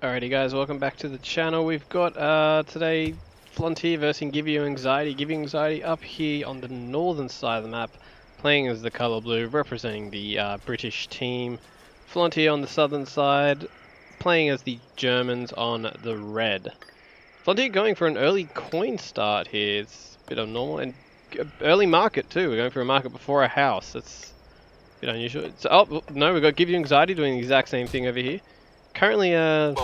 Alrighty guys, welcome back to the channel. We've got today Frontier versus Give You Anxiety. Give You Anxiety up here on the northern side of the map, playing as the colour blue, representing the British team. Frontier on the southern side, playing as the Germans on the red. Frontier going for an early coin start here. It's a bit abnormal, and early market too. We're going for a market before a house. That's a bit unusual. Oh no, we've got Give You Anxiety doing the exact same thing over here. Currently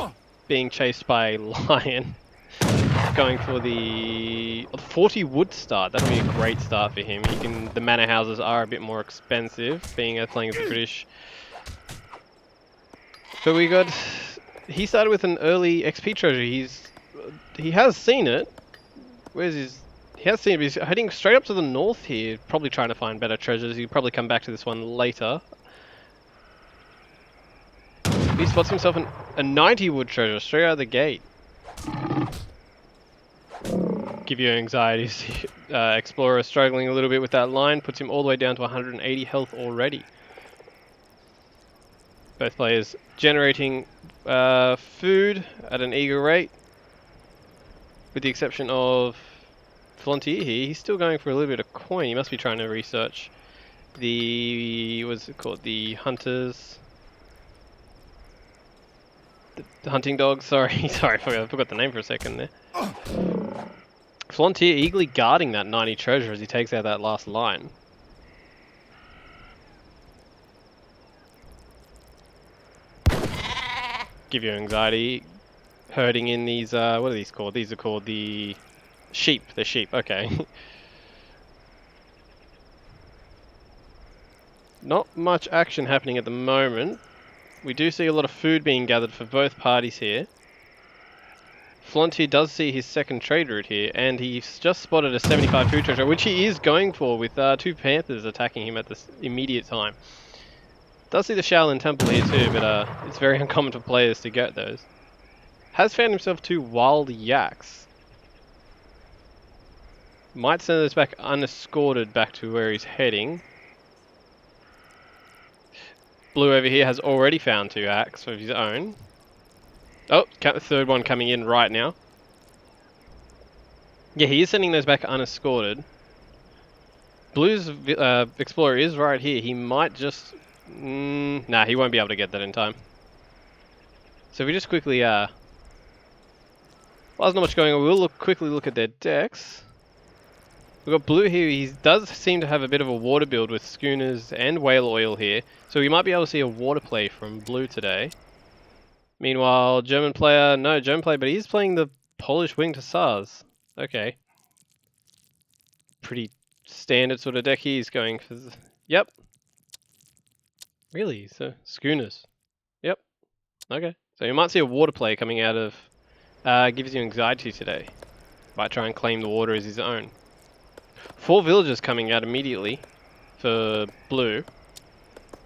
being chased by a lion. Going for the 40 wood start. That'll be a great start for him. The manor houses are a bit more expensive, being playing as the British. But he started with an early XP treasure. He has seen it. Where's his? He has seen it. But he's heading straight up to the north here, probably trying to find better treasures. He'll probably come back to this one later. He spots himself a 90 wood treasure straight out of the gate. Give You Anxieties. Explorer struggling a little bit with that line, puts him all the way down to 180 health already. Both players generating food at an eager rate, with the exception of Frontier here. He's still going for a little bit of coin. He must be trying to research what's it called? The hunters. The hunting dogs, sorry. Sorry, I forgot the name for a second there. Frontier eagerly guarding that 90 treasure as he takes out that last line. Give You Anxiety herding in these, what are these called? These are called the sheep. They're sheep, okay. Not much action happening at the moment. We do see a lot of food being gathered for both parties here. Frontier does see his second trade route here, and he's just spotted a 75 food treasure, which he is going for with two panthers attacking him at this immediate time. Does see the Shaolin Temple here too, but it's very uncommon for players to get those. Has found himself 2 wild yaks. Might send this back unescorted back to where he's heading. Blue over here has already found 2 yaks of his own. Oh, the third one coming in right now. Yeah, he is sending those back unescorted. Blue's Explorer is right here. He might just... nah, he won't be able to get that in time. So if we just quickly... well, there's not much going on. We'll quickly look at their decks. We've got Blue here. He does seem to have a bit of a water build with schooners and whale oil here. So we might be able to see a water play from Blue today. Meanwhile, German player... No, German player, but he's playing the Polish Winged Hussars. Okay. Pretty standard sort of deck he's going for. Yep. Really? So schooners. Yep. Okay. So you might see a water play coming out of Gives You Anxiety today. Might try and claim the water as his own. 4 villagers coming out immediately for Blue.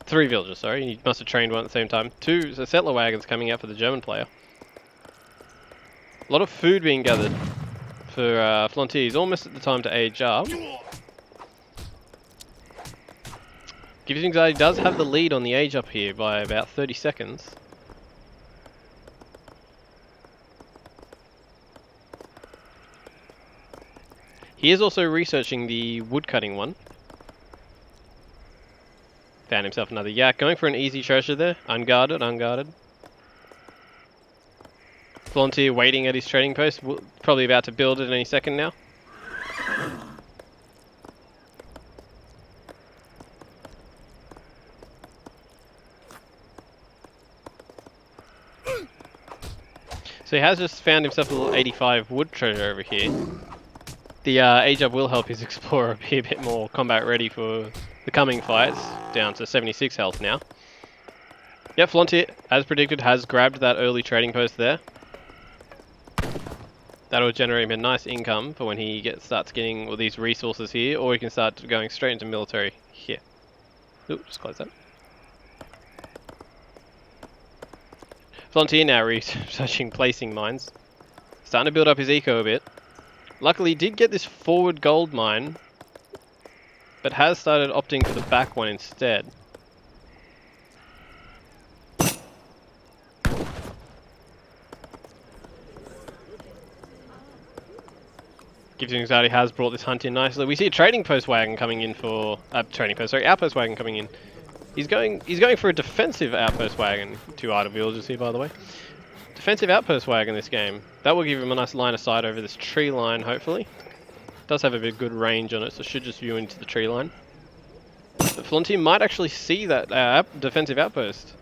3 villagers, sorry. He must have trained one at the same time. 2 settler wagons coming out for the German player. A lot of food being gathered for Frontier. He's almost at the time to age up. Gives You Anxiety does have the lead on the age up here by about 30 seconds. He is also researching the woodcutting one. Found himself another yak. Going for an easy treasure there. Unguarded, unguarded. Frontier waiting at his trading post. Probably about to build it any second now. So he has just found himself a little 85 wood treasure over here. The age up will help his Explorer be a bit more combat ready for the coming fights. Down to 76 health now. Yep, Frontier, as predicted, has grabbed that early trading post there. That'll generate him a nice income for when he starts getting all these resources here, or he can start going straight into military here. Ooh, just close that. Frontier now researching placing mines. Starting to build up his eco a bit. Luckily, he did get this forward gold mine, but has started opting for the back one instead. Gives you Anxiety has brought this hunt in nicely. We see a trading post wagon coming in for outpost wagon coming in. He's going for a defensive outpost wagon. 2 idle villagers here, by the way. Defensive outpost wagon this game. That will give him a nice line of sight over this tree line, hopefully. Does have a bit good range on it, so should just view into the tree line. But Flontier might actually see that defensive outpost.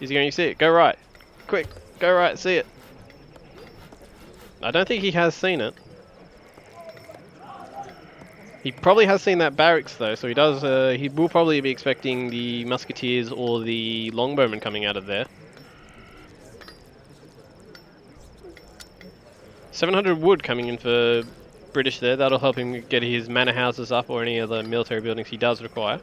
Is he going to see it? Go right. Quick, go right, see it. I don't think he has seen it. He probably has seen that barracks though, so he does. He will probably be expecting the musketeers or the longbowmen coming out of there. 700 wood coming in for British there. That'll help him get his manor houses up or any other military buildings he does require.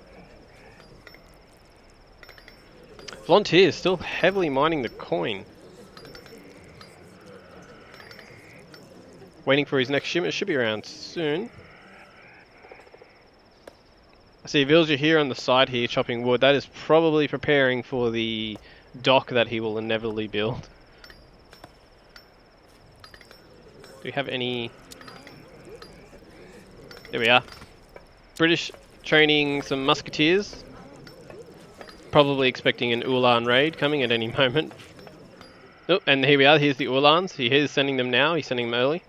Flontier is still heavily mining the coin. Waiting for his next shipment. Should be around soon. I see a villager here on the side here chopping wood. That is probably preparing for the dock that he will inevitably build. Do we have any... There we are. British training some musketeers. Probably expecting an Ulan raid coming at any moment. Oh, and here we are. Here's the Ulans. He is sending them now. He's sending them early.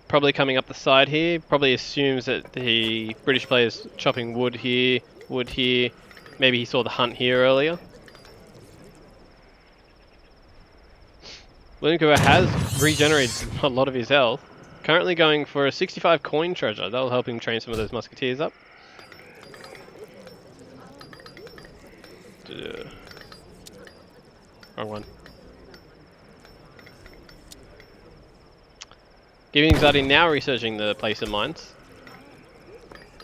Probably coming up the side here. Probably assumes that the British player's chopping wood here, wood here. Maybe he saw the hunt here earlier. Lunkova has regenerated a lot of his health. Currently going for a 65 coin treasure. That'll help him train some of those musketeers up. Wrong one. Giving Anxiety now researching the place of mines.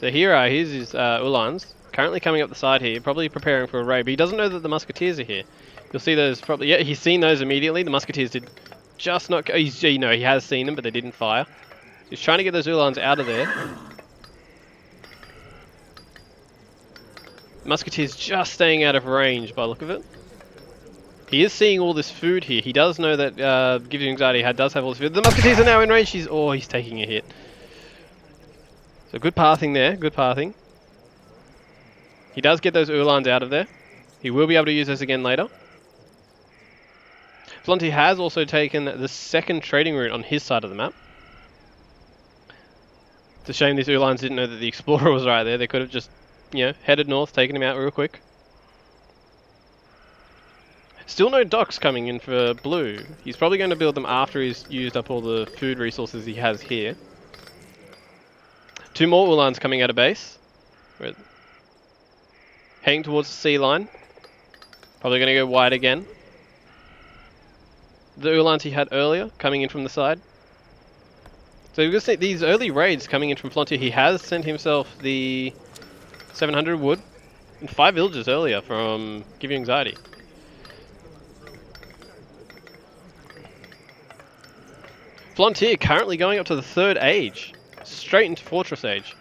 So here's his Ulans. Currently coming up the side here, probably preparing for a raid, but he doesn't know that the musketeers are here. You'll see those probably, yeah, he's seen those immediately. The musketeers did just not, he has seen them, but they didn't fire. He's trying to get those Ulans out of there. Musketeers just staying out of range by the look of it. He is seeing all this food here. He does know that Gives You Anxiety does have all this food. The musketeers are now in range. He's taking a hit. So good pathing there. Good pathing. He does get those Ulans out of there. He will be able to use this again later. Flontier has also taken the second trading route on his side of the map. It's a shame these Ulans didn't know that the Explorer was right there. They could have just, headed north, taken him out real quick. Still no docks coming in for Blue. He's probably going to build them after he's used up all the food resources he has here. 2 more Ulans coming out of base. We're heading towards the sea line. Probably going to go wide again. The Ulans he had earlier coming in from the side. So you're going to see these early raids coming in from Flontier. He has sent himself the 700 wood and 5 villagers earlier from Give You Anxiety. Flontier currently going up to the 3rd age. Straight into Fortress Age.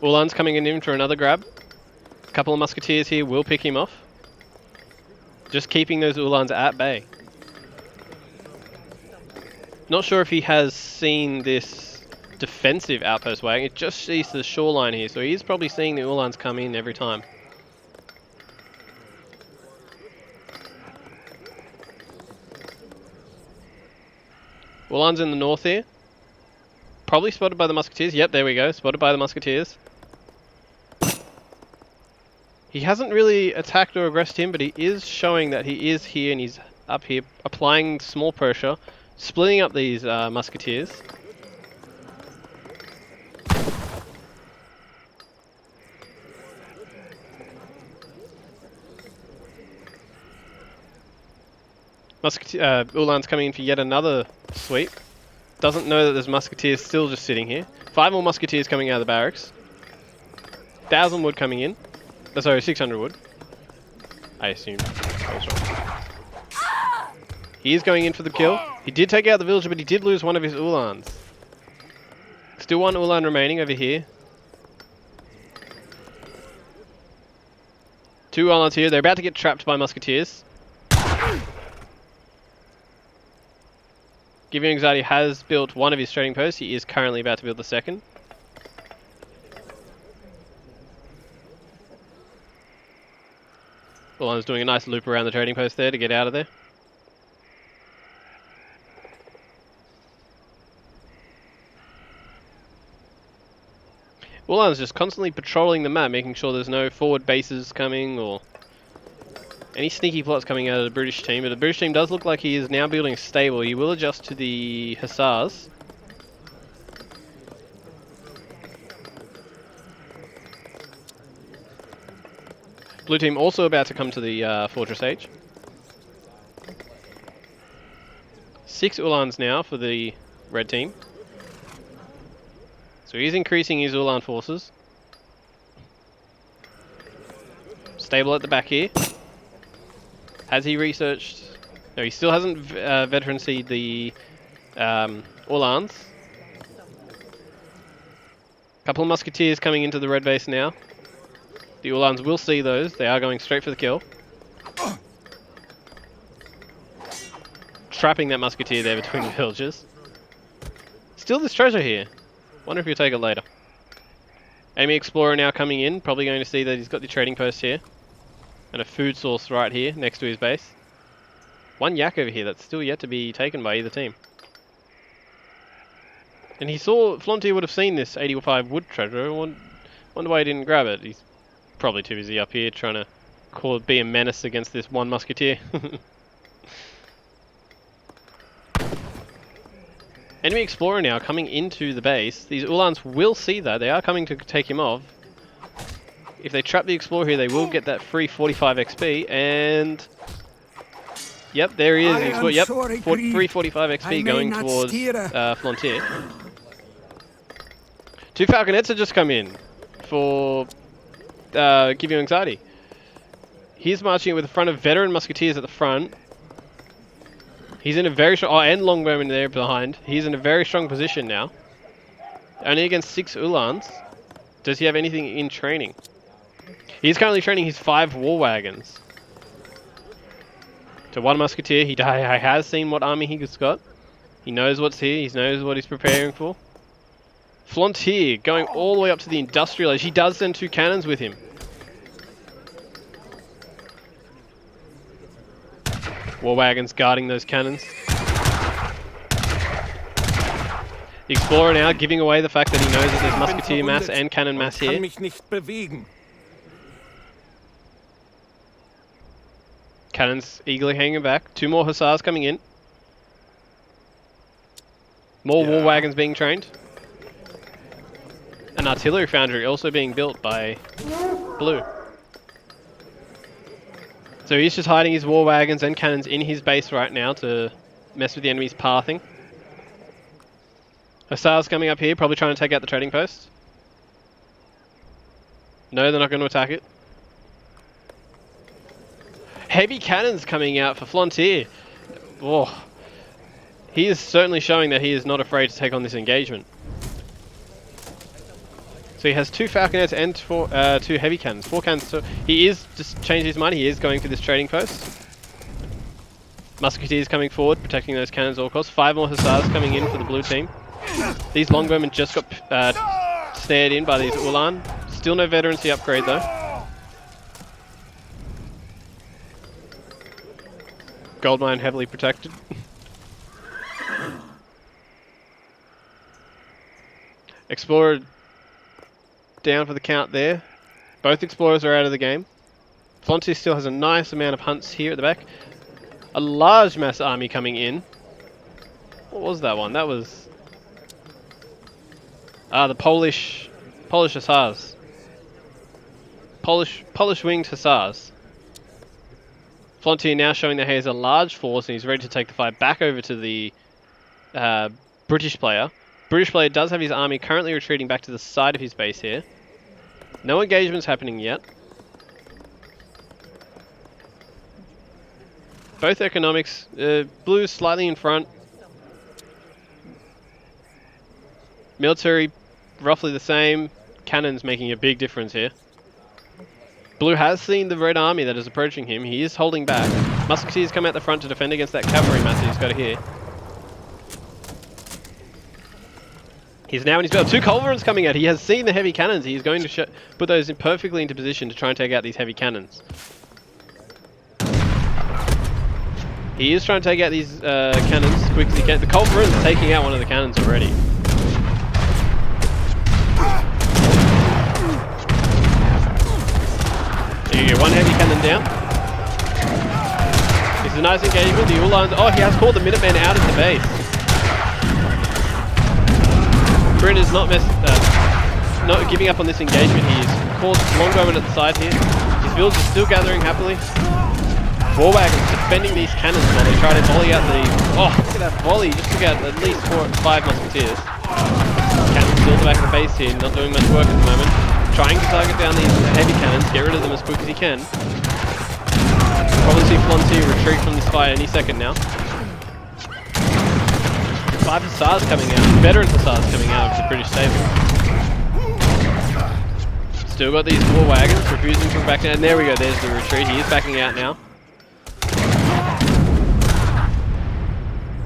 Ulan's coming in for another grab. A couple of musketeers here will pick him off. Just keeping those Ulans at bay. Not sure if he has seen this defensive outpost wagon. It just sees the shoreline here, so he's probably seeing the Ulans come in every time. Ulan's in the north here. Probably spotted by the musketeers. Yep, there we go. Spotted by the musketeers. He hasn't really attacked or aggressed him, but he is showing that he is here and he's up here applying small pressure, splitting up these musketeers. Ulan's coming in for yet another sweep. Doesn't know that there's musketeers still just sitting here. 5 more musketeers coming out of the barracks. 1,000 wood coming in. Oh, sorry, 600 wood. I assumed I was wrong. He is going in for the kill. He did take out the villager, but he did lose one of his Ulans. Still one Ulan remaining over here. 2 Ulans here. They're about to get trapped by musketeers. Giving Anxiety has built one of his trading posts. He is currently about to build the second. Ulan's doing a nice loop around the trading post there to get out of there. Ulan's just constantly patrolling the map, making sure there's no forward bases coming or any sneaky plots coming out of the British team. But the British team does look like he is now building stable. He will adjust to the Hussars. Blue team also about to come to the Fortress H. 6 Ulans now for the red team. So he's increasing his Ulan forces. Stable at the back here. Has he researched? No, he still hasn't veteran-seed the Ulans. Couple of musketeers coming into the red base now. The Ulans will see those. They are going straight for the kill. Trapping that musketeer there between the villages. Still this treasure here. Wonder if he'll take it later. Enemy Explorer now coming in. Probably going to see that he's got the trading post here. And a food source right here next to his base. One yak over here that's still yet to be taken by either team. And he saw, Flontier would have seen this 85 wood treasure. Wonder why he didn't grab it. He's probably too busy up here trying to be a menace against this one musketeer. Enemy Explorer now coming into the base. These Ulans will see that. They are coming to take him off. If they trap the Explorer here, they will get that free 45 XP. And yep, there he is. Yep, free 45 XP going towards Flontier. 2 Falconets have just come in for Give You Anxiety. He's marching with a front of veteran musketeers at the front. He's in a very strong... Oh, and Longbowman there behind. He's in a very strong position now. Only against 6 Ulans. Does he have anything in training? He's currently training his 5 war wagons. To 1 musketeer, he has seen what army he's got. He knows what's here. He knows what he's preparing for. Flontier going all the way up to the industrial age. He does send 2 cannons with him. War wagons guarding those cannons. The Explorer now giving away the fact that he knows that there's musketeer mass and cannon mass here. Cannons eagerly hanging back. 2 more Hussars coming in. More war wagons being trained. An artillery foundry also being built by Blue. So he's just hiding his war wagons and cannons in his base right now to mess with the enemy's pathing. Hussars coming up here, probably trying to take out the trading post. No, they're not going to attack it. Heavy cannons coming out for Flontier. Oh, he is certainly showing that he is not afraid to take on this engagement. So he has 2 Falconets and 2 heavy cannons. 4 cannons. So he is just changed his mind. He is going for this trading post. Musketeers coming forward, protecting those cannons at all costs. 5 more Hussars coming in for the blue team. These longbowmen just got snared in by these Ulan. Still no veterancy upgrade though. Goldmine heavily protected. Explorer down for the count there. Both Explorers are out of the game. Flontier still has a nice amount of hunts here at the back. A large mass army coming in. What was that one? That was... the Polish Hussars. Polish winged Hussars. Flontier now showing that he has a large force and he's ready to take the fight back over to the British player. British player does have his army currently retreating back to the side of his base here. No engagements happening yet. Both economics, blue slightly in front. Military roughly the same. Cannons making a big difference here. Blue has seen the red army that is approaching him. He is holding back. Musketeers come out the front to defend against that cavalry mass that he's got here. He's now in his battle. 2 culverins coming out. He has seen the heavy cannons. He's going to put those perfectly into position to try and take out these heavy cannons. He is trying to take out these cannons as quick as he can. The culverins is taking out one of the cannons already. There you go, 1 heavy cannon down. This is a nice engagement. The Uhlans. Oh, he has called the Minutemen out of the base. Bryn is not giving up on this engagement. He's called Longbowmen at the side here. His village is still gathering happily. War wagons defending these cannons while they try to volley out the... Oh, look at that volley. Just took out at least 4 or 5 musketeers. Cannons still at the back of the base here, not doing much work at the moment. Trying to target down these heavy cannons, get rid of them as quick as he can. Probably see Flantier retreat from this fight any second now. 5 hussars coming out, veteran hussars coming out of the British stable. Still got these war wagons refusing to back down. And there we go, there's the retreat. He is backing out now.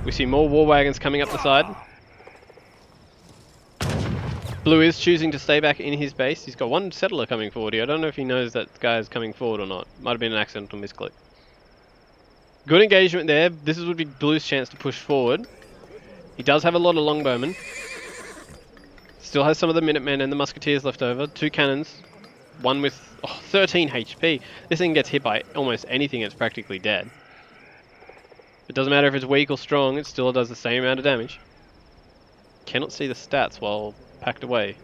We see more war wagons coming up the side. Blue is choosing to stay back in his base. He's got 1 settler coming forward here. I don't know if he knows that guy is coming forward or not. Might have been an accidental misclick. Good engagement there. This would be Blue's chance to push forward. He does have a lot of longbowmen. Still has some of the Minutemen and the Musketeers left over. 2 cannons. 1 with 13 HP. This thing gets hit by almost anything, it's practically dead. It doesn't matter if it's weak or strong, it still does the same amount of damage. Cannot see the stats while packed away.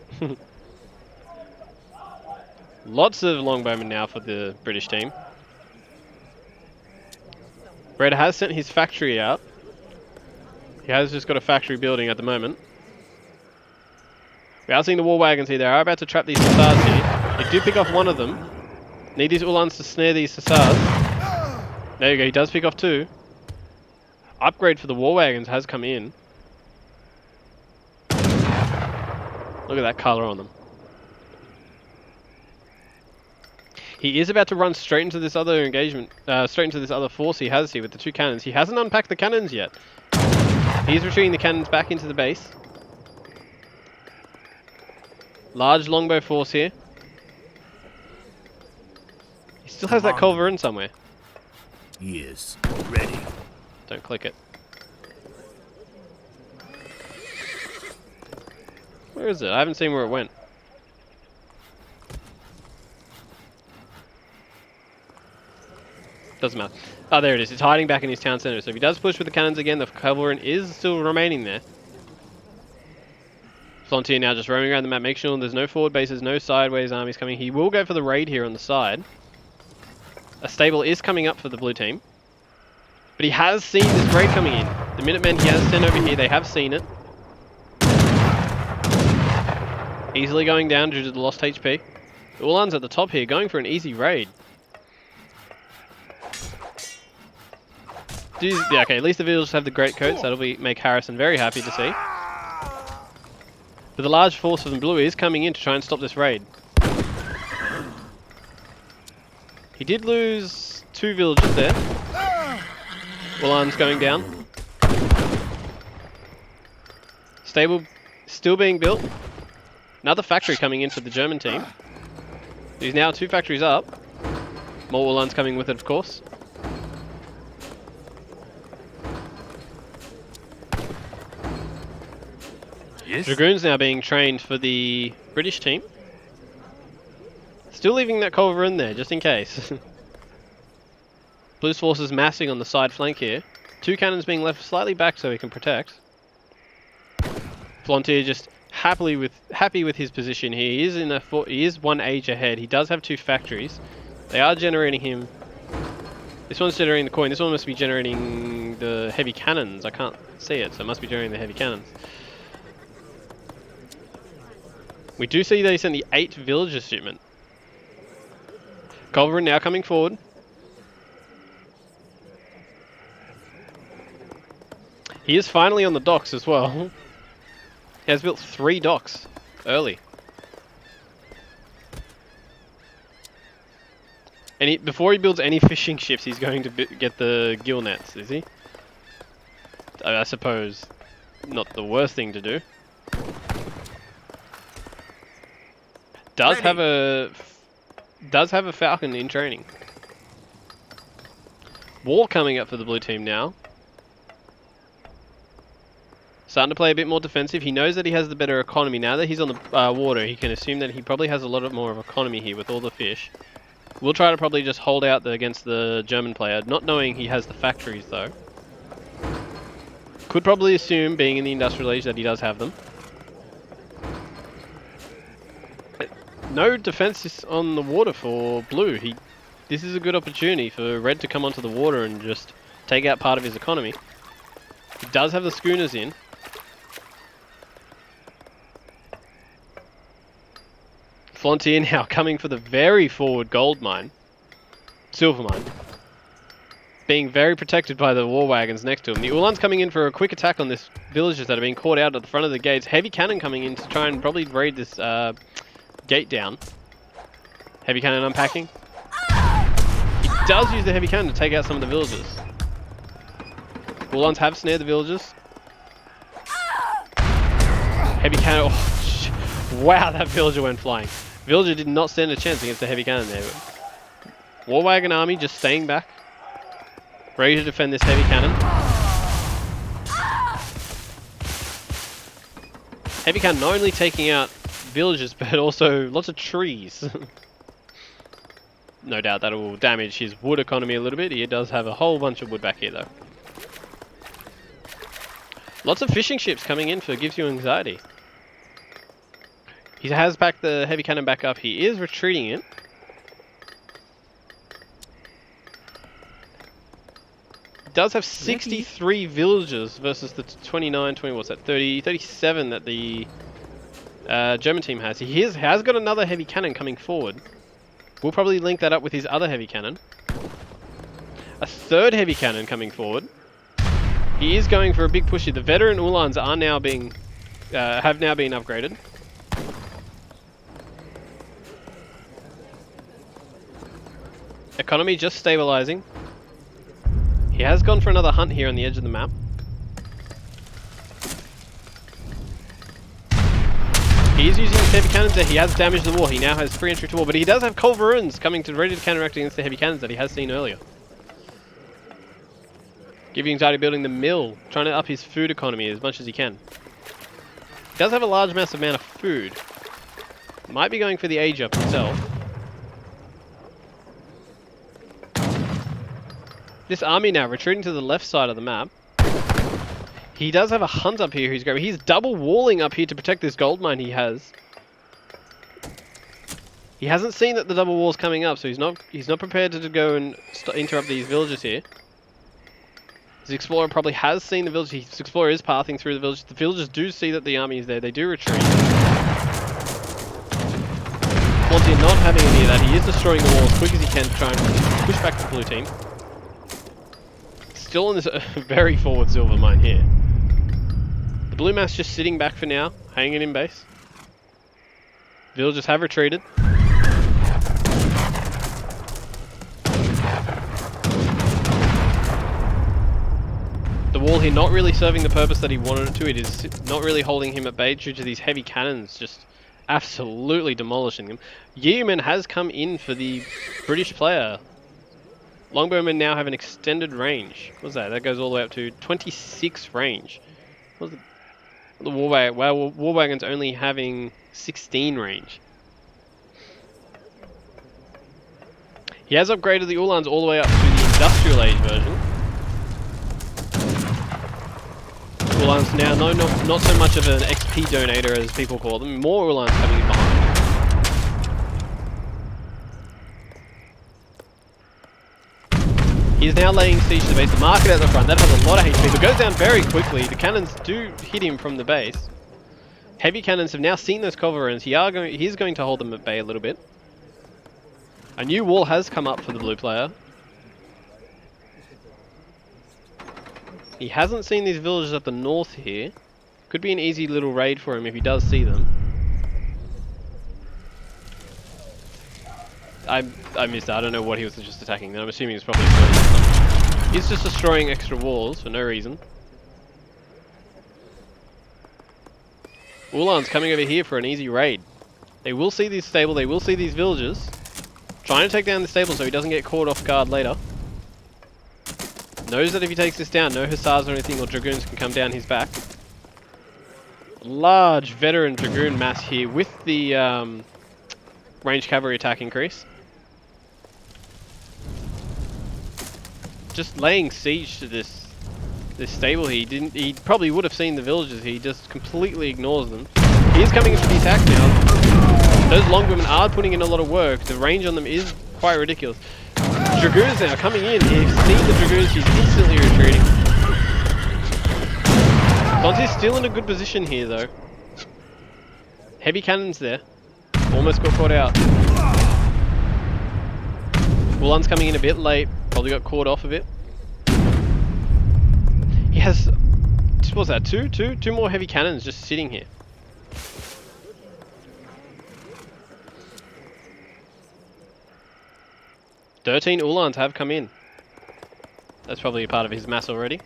Lots of longbowmen now for the British team. Red has sent his factory out. He has just got a factory building at the moment. We are seeing the war wagons here. They are about to trap these hussars here. They do pick off 1 of them. Need these Uhlans to snare these hussars. There you go, he does pick off 2. Upgrade for the war wagons has come in. Look at that colour on them. He is about to run straight into this other engagement, straight into this other force he has here with the 2 cannons. He hasn't unpacked the cannons yet. He's retreating the cannons back into the base. Large longbow force here. He still has that culverin somewhere. Yes, ready. Don't click it. Where is it? I haven't seen where it went. Doesn't matter. Oh, there it is. It's hiding back in his town center. So if he does push with the cannons again, the cavalry is still remaining there. Flantier now just roaming around the map. Make sure there's no forward bases, no sideways armies coming. He will go for the raid here on the side. A stable is coming up for the blue team. But he has seen this raid coming in. The Minutemen he has sent over here, they have seen it. Easily going down due to the lost HP. The Uhlans at the top here, going for an easy raid. Yeah, okay, at least the villagers have the great coats. That'll make Harrison very happy to see. But the large force of the blue is coming in to try and stop this raid. He did lose 2 villagers there. Uhlans going down. Stable still being built. Another factory coming in for the German team. He's now 2 factories up. More Uhlans coming with it, of course. Yes. Dragoons now being trained for the British team. Still leaving that culverin there, just in case. Blue's forces massing on the side flank here. 2 cannons being left slightly back so he can protect. Flantier just happy with his position here. He is 1 age ahead. He does have 2 factories. They are generating him. This one's generating the coin. This one must be generating the heavy cannons. I can't see it, so it must be generating the heavy cannons. We do see they sent the 8 villagers shipment. Culverin now coming forward. He is finally on the docks as well. He has built 3 docks. early. And before he builds any fishing ships, he's going to get the gill nets, is he? I suppose not the worst thing to do. Does have a falcon in training. War coming up for the blue team now. Starting to play a bit more defensive. He knows that he has the better economy. Now that he's on the water, he can assume that he probably has a lot more of economy here with all the fish. We'll try to probably just hold out against the German player, not knowing he has the factories though. Could probably assume, being in the industrial age, that he does have them. No defense on the water for blue. This is a good opportunity for red to come onto the water and just take out part of his economy. He does have the schooners in. Frontier now coming for the very forward gold mine. Silver mine. Being very protected by the war wagons next to him. The Uhlans coming in for a quick attack on this villagers that are being caught out at the front of the gates. Heavy cannon coming in to try and probably raid this gate down. Heavy cannon unpacking. He does use the heavy cannon to take out some of the villagers. Uhlans have snared the villagers. Heavy cannon. Oh, wow, that villager went flying. Villager did not stand a chance against the heavy cannon there. War wagon army just staying back. Ready to defend this heavy cannon. Heavy cannon not only taking out villagers, but also lots of trees. No doubt that will damage his wood economy a little bit. He does have a whole bunch of wood back here though. Lots of fishing ships coming in for gives you anxiety. He has backed the heavy cannon back up. He is retreating it. Does have 63 villagers versus the 37 that the German team has. He has got another heavy cannon coming forward. We'll probably link that up with his other heavy cannon. A third heavy cannon coming forward. He is going for a big push here. The veteran Uhlans are now being have now been upgraded. Economy just stabilizing. He has gone for another hunt here on the edge of the map. He is using his heavy cannons there. He has damaged the wall. He now has free entry to wall, but he does have culverins coming to ready to counteract against the heavy cannons that he has seen earlier. Giving anxiety building the mill, trying to up his food economy as much as he can. He does have a large massive amount of food. Might be going for the age up himself. This army now retreating to the left side of the map. He does have a hunt up here who's going. He's double walling up here to protect this gold mine he has. He hasn't seen that the double wall's coming up, so he's not prepared to go and interrupt these villagers here. His explorer probably has seen the village. His explorer is pathing through the village. The villagers do see that the army is there. They do retreat. Frontier not having any of that. He is destroying the wall as quick as he can to try and push back the blue team. Still in this very forward silver mine here. The blue mass just sitting back for now, hanging in base. Villagers have retreated. The wall here not really serving the purpose that he wanted it to. It is not really holding him at bay due to these heavy cannons just absolutely demolishing him. Yeoman has come in for the British player. Longbowmen now have an extended range. What's that? That goes all the way up to 26 range. What's the war wagon? Well, war wagon's only having 16 range. He has upgraded the Uhlans all the way up to the industrial age version. Uhlans now not so much of an XP donator as people call them. More Uhlans coming in behind. He's now laying siege to the base. The market at the front, that has a lot of HP, but goes down very quickly. The cannons do hit him from the base. Heavy cannons have now seen those culverins. He's going to hold them at bay a little bit. A new wall has come up for the blue player. He hasn't seen these villagers at the north here. Could be an easy little raid for him if he does see them. I missed that. I don't know what he was just attacking. I'm assuming he's probably doing something. He's just destroying extra walls for no reason. Ulan's coming over here for an easy raid. They will see this stable. They will see these villagers. Trying to take down the stable so he doesn't get caught off guard later. Knows that if he takes this down, no hussars or anything or dragoons can come down his back. Large veteran dragoon mass here with the ranged cavalry attack increase. Just laying siege to this stable here. He probably would have seen the villagers. He just completely ignores them. He is coming in for the attack now. Those longwomen are putting in a lot of work. The range on them is quite ridiculous. Dragoons now coming in. He's seen the dragoons. He's instantly retreating. Fonzie's still in a good position here though. Heavy cannons there. Almost got caught out. Ulan's coming in a bit late. Probably got caught off a bit. He has, what's that, two more heavy cannons just sitting here. "13 Ulans have come in." That's probably a part of his mass already.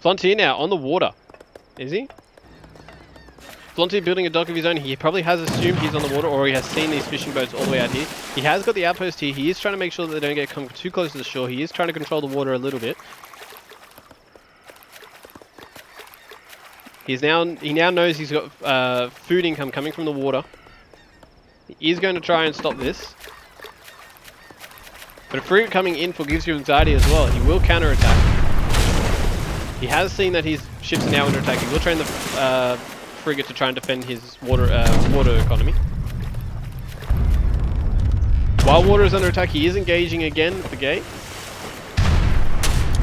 Flontier now on the water. Is he? Flontier building a dock of his own. He probably has assumed he's on the water, or he has seen these fishing boats all the way out here. He has got the outpost here. He is trying to make sure that they don't get come too close to the shore. He is trying to control the water a little bit. He now knows he's got food income coming from the water. He is going to try and stop this. But a frigate coming in gives you anxiety as well. He will counter-attack. He has seen that his ships are now under attack. He will train the frigate to try and defend his water economy. While water is under attack, he is engaging again at the gate.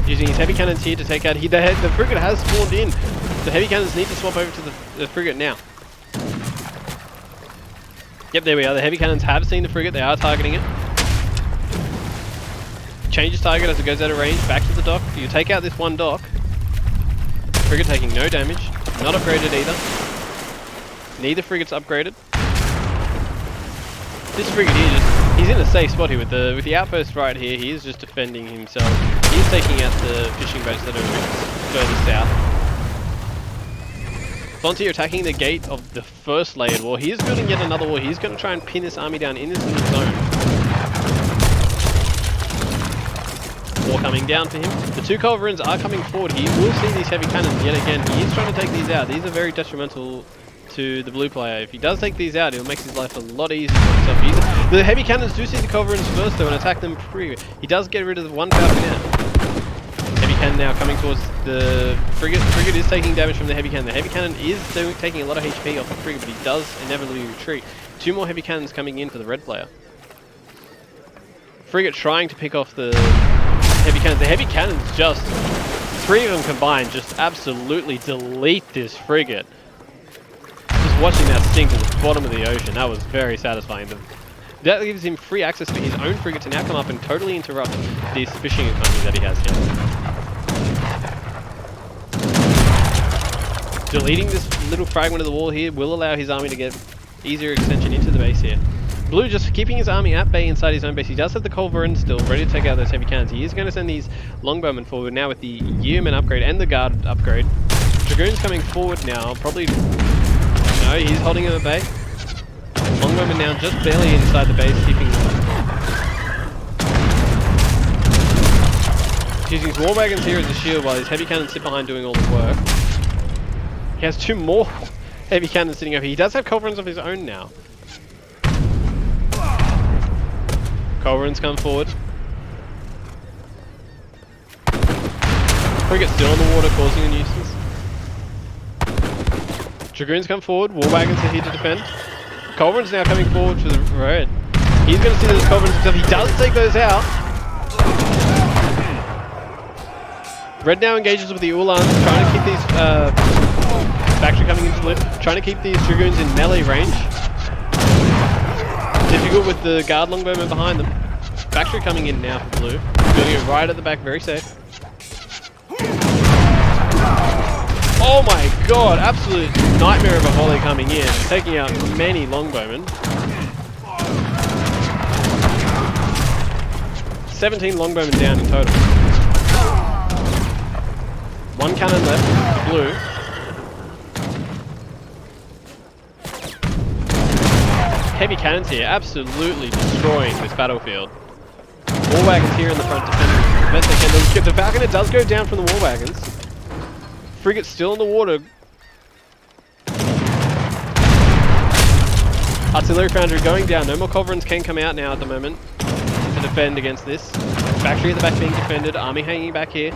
Using his heavy cannons here to take out... The frigate has spawned in. The heavy cannons need to swap over to the frigate now. Yep, there we are. The heavy cannons have seen the frigate. They are targeting it. Changes target as it goes out of range. Back to the dock. You take out this one dock. Frigate taking no damage. Not upgraded either. Neither frigate's upgraded. This frigate here he's in a safe spot here with the outpost right here. He is just defending himself. He's taking out the fishing boats that are further south. Fontier attacking the gate of the first layered wall. He is building yet another wall. He's going to try and pin this army down in this little zone. War coming down for him. The two culverins are coming forward. He will see these heavy cannons yet again. He is trying to take these out. These are very detrimental to the blue player. If he does take these out, it'll make his life a lot easier for himself. The heavy cannons do see the culverins first though and attack them free. He does get rid of the one falcon now. Heavy cannon now coming towards the frigate. The frigate is taking damage from the heavy cannon. The heavy cannon is taking a lot of HP off the frigate, but he does inevitably retreat. Two more heavy cannons coming in for the red player. Frigate trying to pick off the heavy cannons. The heavy cannons just, three of them combined, just absolutely delete this frigate. Just watching that sink to the bottom of the ocean, that was very satisfying. That gives him free access to his own frigate to now come up and totally interrupt this fishing economy that he has here. Deleting this little fragment of the wall here will allow his army to get easier extension into the base here. Blue just keeping his army at bay inside his own base. He does have the culverin still ready to take out those heavy cannons. He is going to send these longbowmen forward now with the yeoman upgrade and the guard upgrade. Dragoon's coming forward now. Probably... No, he's holding him at bay. Longbowmen now just barely inside the base, keeping... He's using his war wagons here as a shield while his heavy cannons sit behind doing all the work. He has two more heavy cannons sitting over here. He does have culverins of his own now. Culverins come forward. Frigate still on the water, causing a nuisance. Dragoons come forward. War wagons are here to defend. Culverins now coming forward for the red. He's going to see those culverins himself. He does take those out. Red now engages with the Ulans, trying to keep these factory coming into the lift, trying to keep these dragoons in melee range. Difficult with the guard longbowmen behind them. Factory coming in now for blue. Doing it right at the back, very safe. Oh my god, absolute nightmare of a volley coming in, taking out many longbowmen. 17 longbowmen down in total. One cannon left, blue. Heavy cannons here, absolutely destroying this battlefield. War wagons here in the front defending as best they can. The Falconer does go down from the war wagons. Frigate's still in the water. Artillery foundry going down. No more culverins can come out now at the moment to defend against this. Factory at the back being defended. Army hanging back here.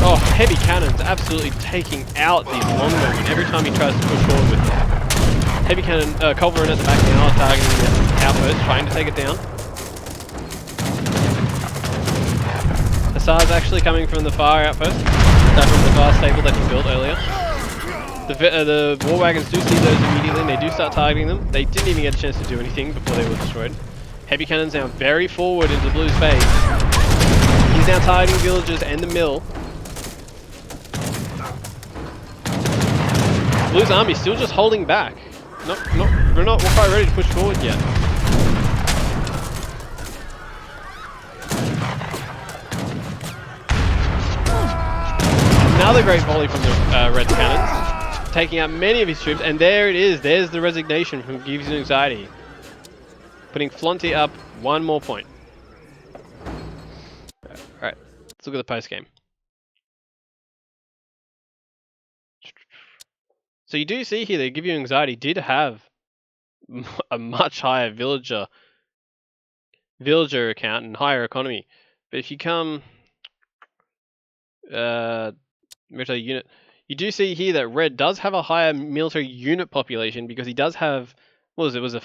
Oh, heavy cannons absolutely taking out these longbowmen every time he tries to push forward with them. Heavy cannon, culverin at the back now, targeting the outpost, trying to take it down. Hussars actually coming from the far outpost, from the far stable that he built earlier. The war wagons do see those immediately and they do start targeting them. They didn't even get a chance to do anything before they were destroyed. Heavy cannons now very forward into Blue's base. He's now targeting villagers and the mill. Blue's army still just holding back. We're not quite ready to push forward yet. Another great volley from the red cannons, taking out many of his troops, and there it is. There's the resignation from Gives You Anxiety, putting Flonti up one more point. Alright, let's look at the post game. So you do see here that Give You Anxiety did have a much higher villager account and higher economy. But if you come military unit, you do see here that Red does have a higher military unit population because he does have, what was it, was a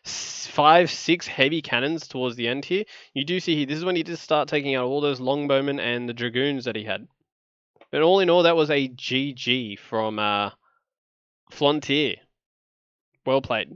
5-6 heavy cannons towards the end here. You do see here, this is when he did start taking out all those longbowmen and the dragoons that he had. But all in all, that was a GG from Flontier. Well played.